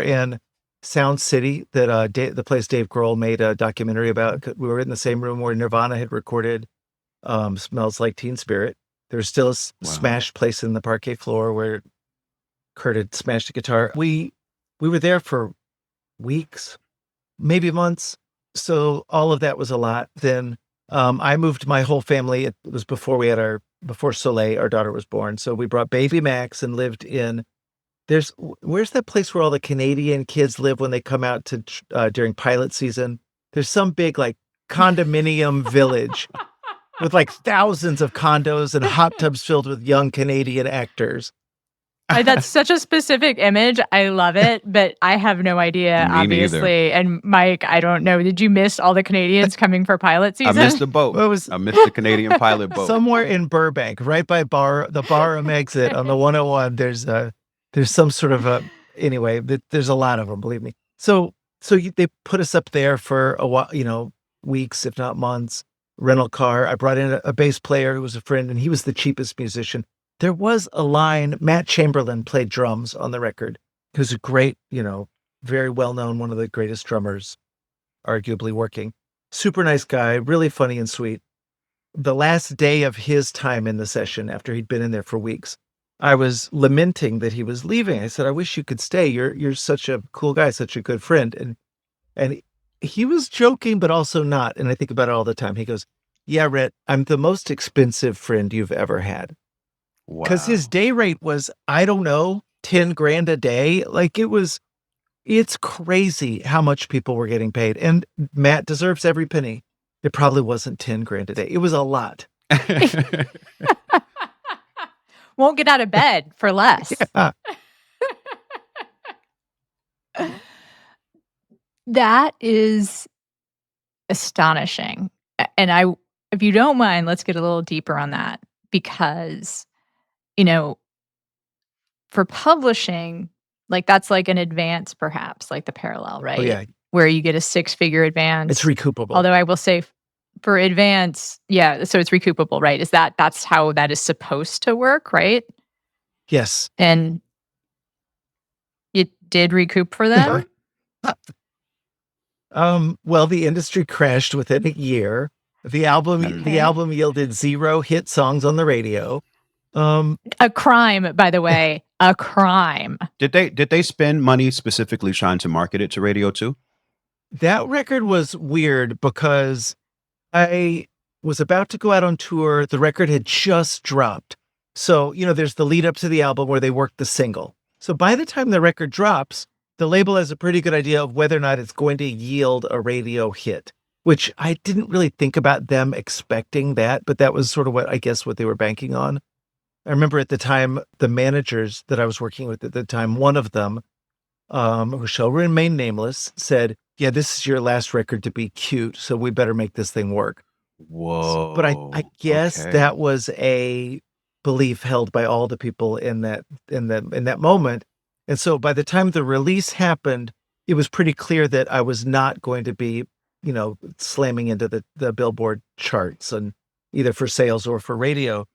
in Sound City, that the place Dave Grohl made a documentary about. We were in the same room where Nirvana had recorded Smells Like Teen Spirit. There's still a smashed place in the parquet floor where Kurt had smashed a guitar. We were there for weeks, maybe months. So all of that was a lot. Then I moved my whole family. It was before Soleil, our daughter, was born. So we brought baby Max and lived in, where's that place where all the Canadian kids live when they come out to during pilot season? There's some big like condominium village with like thousands of condos and hot tubs filled with young Canadian actors. that's such a specific image. I love it, but I have no idea, Me obviously. neither. And Mike, I don't know. Did you miss all the Canadians coming for pilot season? I missed the boat. Well, it was I missed the Canadian pilot boat. somewhere in Burbank, right by the Barham exit on the 101. There's some sort of anyway. There's a lot of them, believe me. So they put us up there for a while, weeks, if not months. Rental car. I brought in a bass player who was a friend, and he was the cheapest musician. There was a line. Matt Chamberlain played drums on the record. He was a great, very well known, one of the greatest drummers, arguably working. Super nice guy, really funny and sweet. The last day of his time in the session, after he'd been in there for weeks, I was lamenting that he was leaving. I said, "I wish you could stay. You're such a cool guy, such a good friend." And he was joking, but also not. And I think about it all the time. He goes, "Yeah, Rhett, I'm the most expensive friend you've ever had." Because his day rate was, I don't know, 10 grand a day. Like it's crazy how much people were getting paid. And Matt deserves every penny. It probably wasn't 10 grand a day. It was a lot. Won't get out of bed for less. Yeah. That is astonishing. And if you don't mind, let's get a little deeper on that because, for publishing, like that's like an advance, perhaps, like the parallel, right? Oh, yeah. Where you get a 6-figure advance. It's recoupable. Although I will say for advance, yeah, so it's recoupable, right? That's how that is supposed to work, right? Yes. And it did recoup for them? Well, the industry crashed within a year. The album yielded 0 hit songs on the radio. A crime, by the way, a crime. Did they spend money specifically trying to market it to radio too? That record was weird because I was about to go out on tour. The record had just dropped. So, there's the lead up to the album where they worked the single. So by the time the record drops, the label has a pretty good idea of whether or not it's going to yield a radio hit, which I didn't really think about them expecting that, but that was sort of what they were banking on. I remember at the time, the managers that I was working with at the time, one of them, who shall remain nameless, said, "Yeah, this is your last record to be cute, so we better make this thing work." Whoa. But I guess that was a belief held by all the people in that moment. And so by the time the release happened, it was pretty clear that I was not going to be, slamming into the Billboard charts and either for sales or for radio.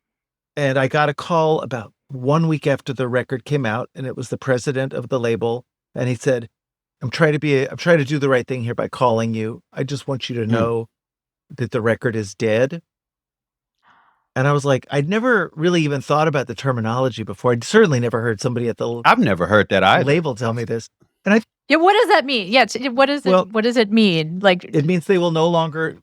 And I got a call about 1 week after the record came out, and it was the president of the label. And he said, I'm trying to do the right thing here by calling you. I just want you to know that the record is dead. And I was like, I'd never really even thought about the terminology before. I'd certainly never heard somebody at the I've never heard that either. label tell me this. And what does that mean? Yeah, what does it mean? Like, it means they will no longer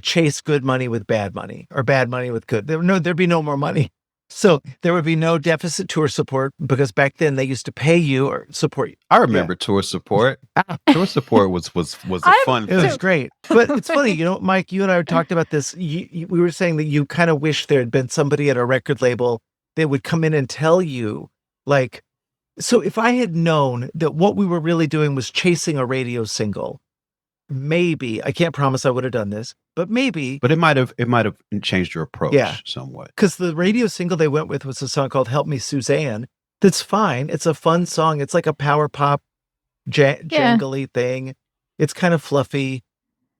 chase good money with bad money or bad money with good. There'd be no more money. So there would be no deficit tour support because back then they used to pay you or support you. I remember tour support. Tour support was a fun thing. It was great. But it's funny, Mike, you and I talked about this. We were saying that you kind of wish there had been somebody at a record label that would come in and tell you, like, so if I had known that what we were really doing was chasing a radio single, maybe, I can't promise I would have done this, but maybe. But it might have changed your approach somewhat. Because the radio single they went with was a song called Help Me Suzanne. That's fine. It's a fun song. It's like a power pop jangly thing. It's kind of fluffy,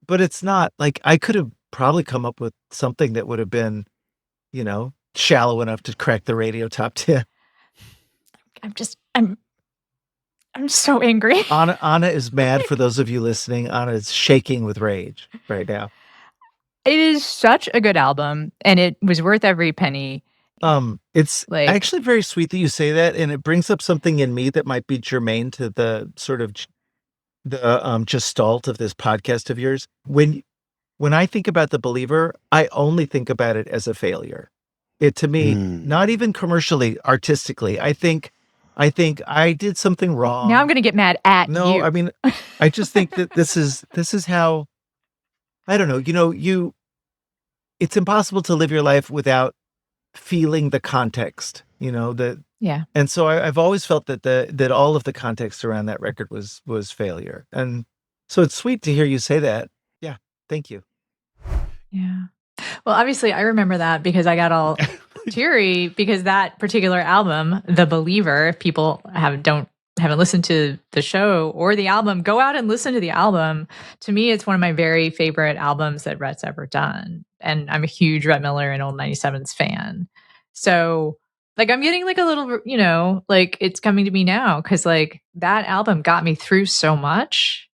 but it's not like I could have probably come up with something that would have been, shallow enough to crack the radio top 10. I'm so angry. Anna is mad. For those of you listening, Anna is shaking with rage right now. It is such a good album, and it was worth every penny. It's like, actually very sweet that you say that, and it brings up something in me that might be germane to the sort of the gestalt of this podcast of yours. When I think about The Believer, I only think about it as a failure. It, to me, not even commercially, artistically, I think I did something wrong. Now I'm going to get mad at you. No, I mean, I just think that this is how, I don't know, it's impossible to live your life without feeling the context, And so I've always felt that all of the context around that record was failure. And so it's sweet to hear you say that. Yeah. Thank you. Yeah. Well, obviously I remember that because I got all teary because that particular album, The Believer, if people haven't listened to the show or the album, go out and listen to the album. To me, it's one of my very favorite albums that Rhett's ever done. And I'm a huge Rhett Miller and Old 97s fan. So like, I'm getting like a little, like it's coming to me now. Cause like that album got me through so much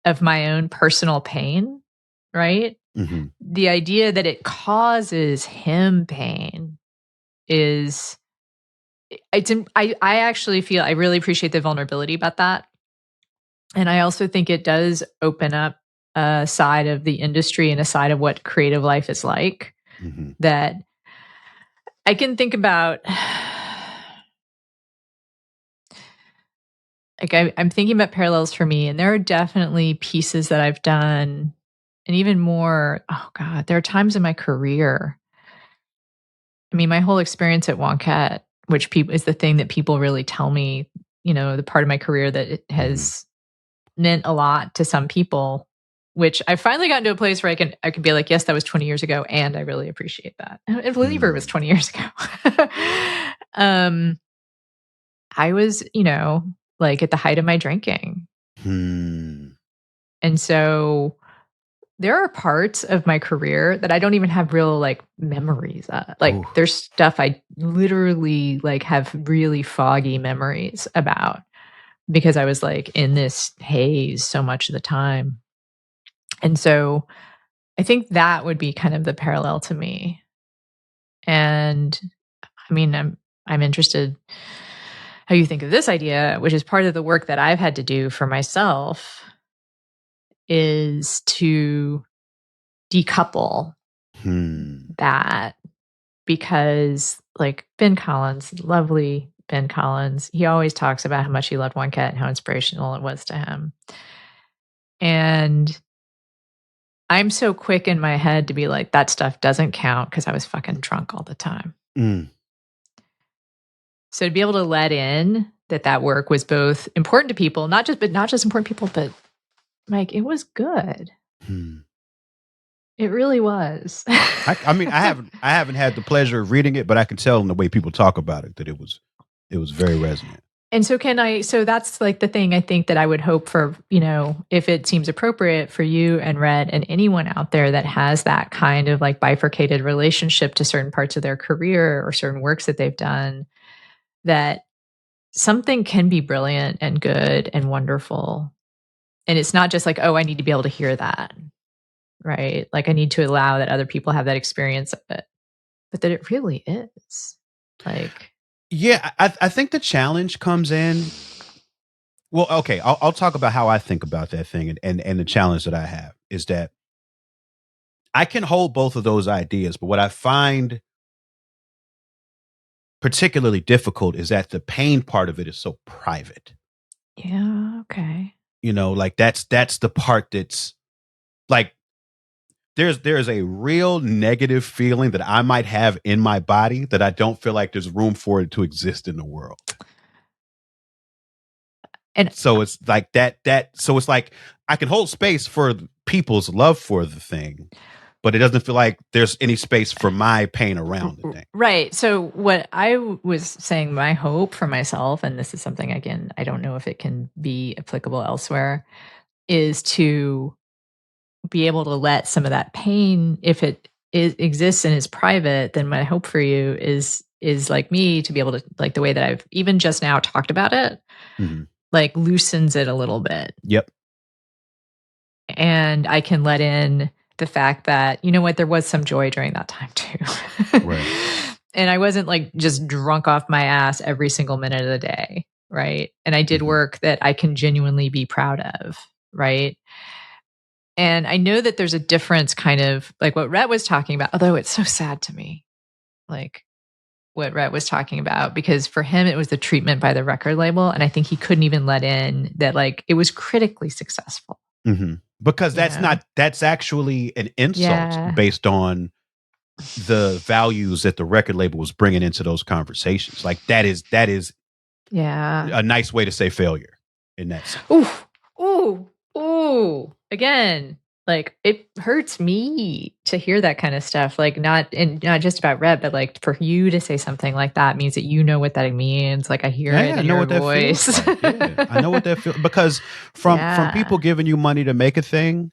of my own personal pain. Right. Mm-hmm. The idea that it causes him pain is, I actually feel, I really appreciate the vulnerability about that. And I also think it does open up a side of the industry and a side of what creative life is like that I can think about, like, I'm thinking about parallels for me, and there are definitely pieces that I've done, and even more. Oh God, there are times in my career. I mean, my whole experience at Wonkette, which is the thing that people really tell me, the part of my career that it has meant a lot to some people, which I finally gotten to a place where I can be like, yes, that was 20 years ago, and I really appreciate that. And Believer was 20 years ago. I was, like at the height of my drinking. And so there are parts of my career that I don't even have real like memories of. Like there's stuff I literally like have really foggy memories about because I was like in this haze so much of the time. And so I think that would be kind of the parallel to me. And I mean, I'm interested how you think of this idea, which is part of the work that I've had to do for myself, is to decouple that, because like Ben Collins, lovely Ben Collins, he always talks about how much he loved Wonkette and how inspirational it was to him. And I'm so quick in my head to be like, that stuff doesn't count because I was fucking drunk all the time. So to be able to let in that work was both important to people, not just important people, but like it was good. It really was. I mean, I haven't had the pleasure of reading it, but I can tell in the way people talk about it that it was very resonant. And so that's like the thing I think that I would hope for, if it seems appropriate for you and Rhett and anyone out there that has that kind of like bifurcated relationship to certain parts of their career or certain works that they've done, that something can be brilliant and good and wonderful. And it's not just like, oh, I need to be able to hear that. Right? Like I need to allow that other people have that experience of it, but that it really is like. Yeah, I think the challenge comes in. Well, okay, I'll talk about how I think about that thing, and the challenge that I have is that I can hold both of those ideas, but what I find particularly difficult is that the pain part of it is so private. Yeah. Okay. Like that's the part that's like there's a real negative feeling that I might have in my body that I don't feel like there's room for it to exist in the world. And so it's like so it's like I can hold space for people's love for the thing, but it doesn't feel like there's any space for my pain around the thing. Right. So what I was saying, my hope for myself, and this is something, again, I don't know if it can be applicable elsewhere, is to be able to let some of that pain, if it exists and is private, then my hope for you is like me to be able to, like the way that I've even just now talked about it, like loosens it a little bit. Yep. And I can let in the fact that, you know what, there was some joy during that time too. Right. And I wasn't like just drunk off my ass every single minute of the day. Right. And I did work that I can genuinely be proud of. Right. And I know that there's a difference, kind of like what Rhett was talking about, although it's so sad to me, like what Rhett was talking about, because for him, it was the treatment by the record label. And I think he couldn't even let in that, like, it was critically successful. Because that's actually an insult based on the values that the record label was bringing into those conversations. Like that is a nice way to say failure in that sense. Ooh. Again, like it hurts me to hear that kind of stuff. Like not just about Rhett, but like for you to say something like that means that you know what that means. Like I hear it in your voice. Like. Yeah, I know what that feels, because from people giving you money to make a thing,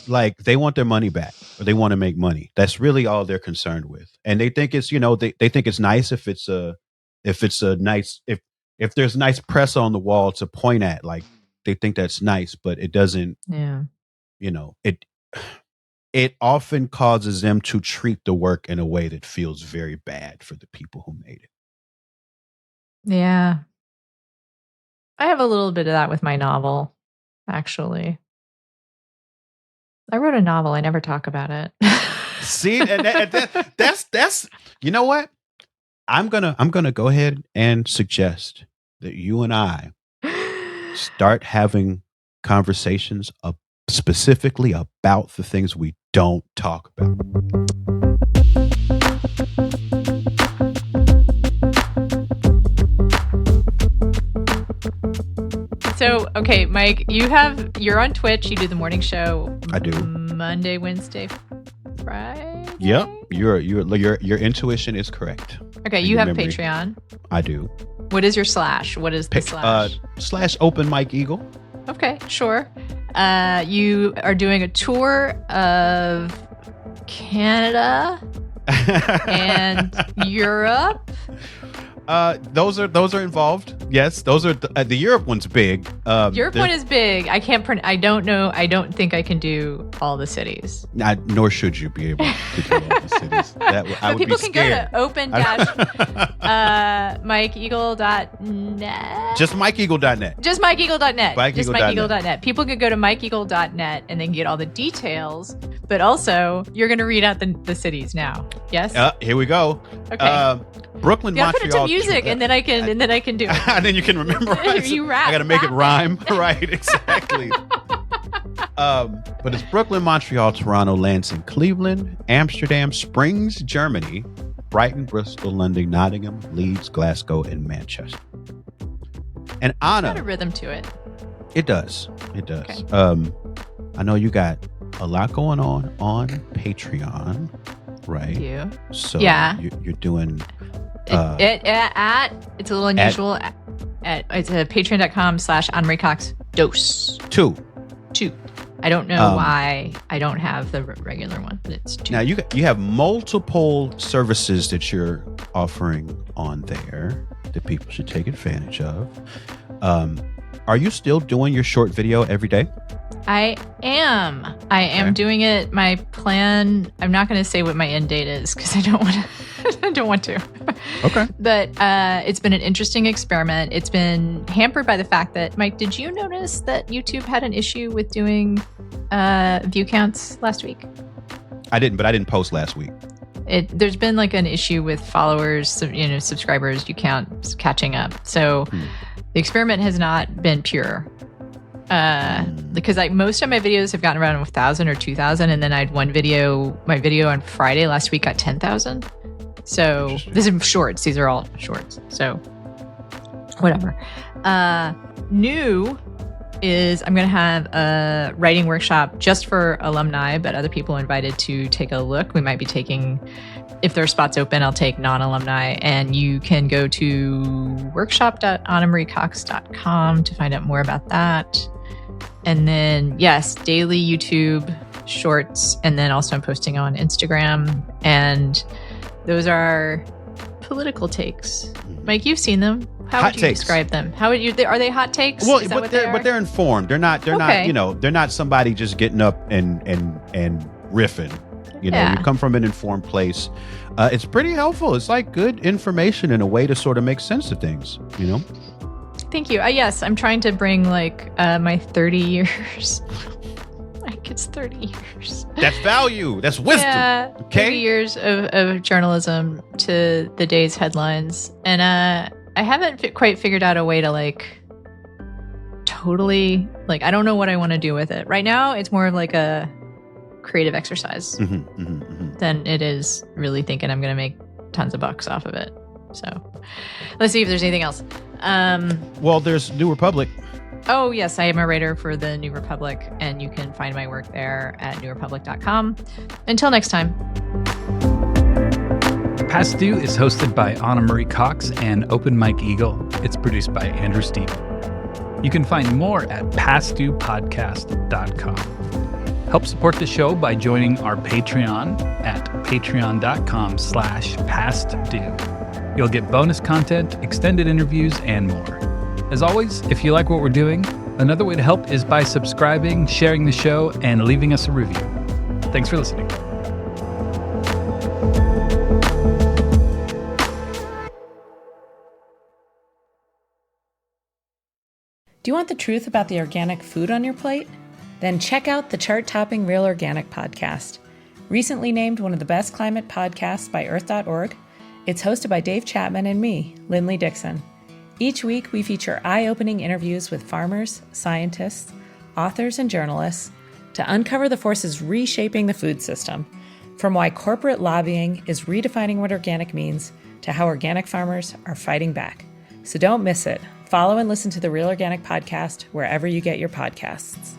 like they want their money back or they want to make money. That's really all they're concerned with. And they think it's, they think it's nice if there's nice press on the wall to point at, like they think that's nice, but it doesn't, it often causes them to treat the work in a way that feels very bad for the people who made it. Yeah. I have a little bit of that with my novel, actually. I wrote a novel. I never talk about it. See, and that's you know what? I'm gonna go ahead and suggest that you and I start having conversations specifically about the things we don't talk about. So, okay, Mike, you're on Twitch. You do the morning show. I do. Monday, Wednesday, Friday. Yep, your intuition is correct. Okay, And you your have memory. Patreon. I do. What is your slash? What is the slash? Slash Open Mike Eagle. Okay, sure. You are doing a tour of Canada and Europe. Those are involved. Yes, those are the Europe one's big. Europe one is big. I can't. I don't know. I don't think I can do all the cities. Nor should you be able to do all the cities. I would people be can scared. go to open-mikeeagle.net. Just MikeEagle.net. Just MikeEagle.net. MikeEagle.net. Just MikeEagle.net. People could go to MikeEagle.net and then get all the details. But also, you're going to read out the cities now. Yes. Here we go. Okay. Brooklyn, You gotta Montreal. put it to music, and then I can do it. And then you can remember. You rap. I got to make it rhyme. Right. Exactly. But it's Brooklyn, Montreal, Toronto, Lansing, Cleveland, Amsterdam, Springs, Germany, Brighton, Bristol, London, Nottingham, Leeds, Glasgow, and Manchester. And Anna, Got a rhythm to it. it does. It does. Okay. I know you got a lot going on Patreon, right? You. So Yeah. you're doing. It's a little unusual. It's patreon.com/AnnMarieCox dose. Two. I don't know why I don't have the regular one, but it's 2. Now you have multiple services that you're offering on there that people should take advantage of. Are you still doing your short video every day? I am doing it. My plan, I'm not going to say what my end date is because I don't want to. I don't want to. Okay. But it's been an interesting experiment. It's been hampered by the fact that, Mike, did you notice that YouTube had an issue with doing view counts last week? I didn't, but I didn't post last week. There's been like an issue with followers, subscribers, view counts catching up. So the experiment has not been pure. Because most of my videos have gotten around 1,000 or 2,000, and then I had my video on Friday last week got 10,000. So this is shorts. These are all shorts. So whatever. New is I'm going to have a writing workshop just for alumni, but other people are invited to take a look. We might be taking, if there are spots open, I'll take non-alumni, and you can go to workshop.annamariecox.com to find out more about that. And then, yes, daily YouTube shorts, and then also I'm posting on Instagram, and those are political takes. Mike, you've seen them. How Hot would you takes. describe them? How would you? Are they hot takes? Well, Is that but what they are? they're informed. They're not. Okay. They're not somebody just getting up and riffing. Yeah. You come from an informed place. It's pretty helpful. It's like good information in a way to sort of make sense of things. Thank you. Yes, I'm trying to bring my 30 years. Like it's 30 years. That's value. That's wisdom. Yeah, Okay. 30 years of journalism to the day's headlines. And I haven't quite figured out a way to totally, I don't know what I want to do with it. Right now, it's more of like a creative exercise than it is really thinking I'm going to make tons of bucks off of it. So let's see if there's anything else. Well, there's New Republic. Oh, yes, I am a writer for the New Republic, and you can find my work there at newrepublic.com. Until next time. Past Due is hosted by Anna Marie Cox and Open Mike Eagle. It's produced by Andrew Steven. You can find more at pastduepodcast.com. Help support the show by joining our Patreon at patreon.com/pastdue. You'll get bonus content, extended interviews, and more. As always, if you like what we're doing, another way to help is by subscribing, sharing the show, and leaving us a review. Thanks for listening. Do you want the truth about the organic food on your plate? Then check out the chart-topping Real Organic podcast. Recently named one of the best climate podcasts by Earth.org, It's hosted by Dave Chapman and me, Lindley Dixon. Each week, we feature eye-opening interviews with farmers, scientists, authors, and journalists to uncover the forces reshaping the food system, from why corporate lobbying is redefining what organic means to how organic farmers are fighting back. So don't miss it. Follow and listen to the Real Organic Podcast wherever you get your podcasts.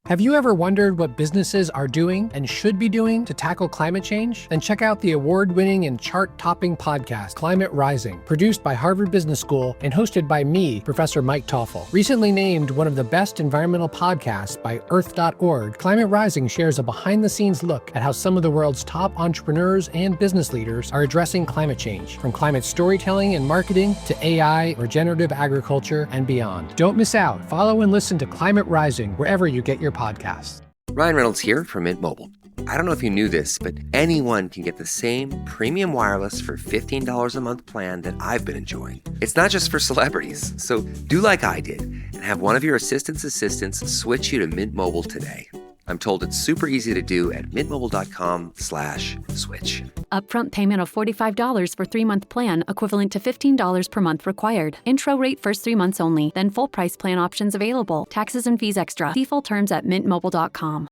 Have you ever wondered what businesses are doing and should be doing to tackle climate change? Then check out the award-winning and chart-topping podcast, Climate Rising, produced by Harvard Business School and hosted by me, Professor Mike Toffel. Recently named one of the best environmental podcasts by Earth.org, Climate Rising shares a behind-the-scenes look at how some of the world's top entrepreneurs and business leaders are addressing climate change, from climate storytelling and marketing to AI, regenerative agriculture, and beyond. Don't miss out. Follow and listen to Climate Rising wherever you get your podcasts. Ryan Reynolds here from Mint Mobile. I don't know if you knew this, but anyone can get the same premium wireless for $15 a month plan that I've been enjoying. It's not just for celebrities. So do like I did and have one of your assistants switch you to Mint Mobile today. I'm told it's super easy to do at mintmobile.com/switch. Upfront payment of $45 for 3-month plan, equivalent to $15 per month required. Intro rate first 3 months only, then full price plan options available. Taxes and fees extra. See full terms at mintmobile.com.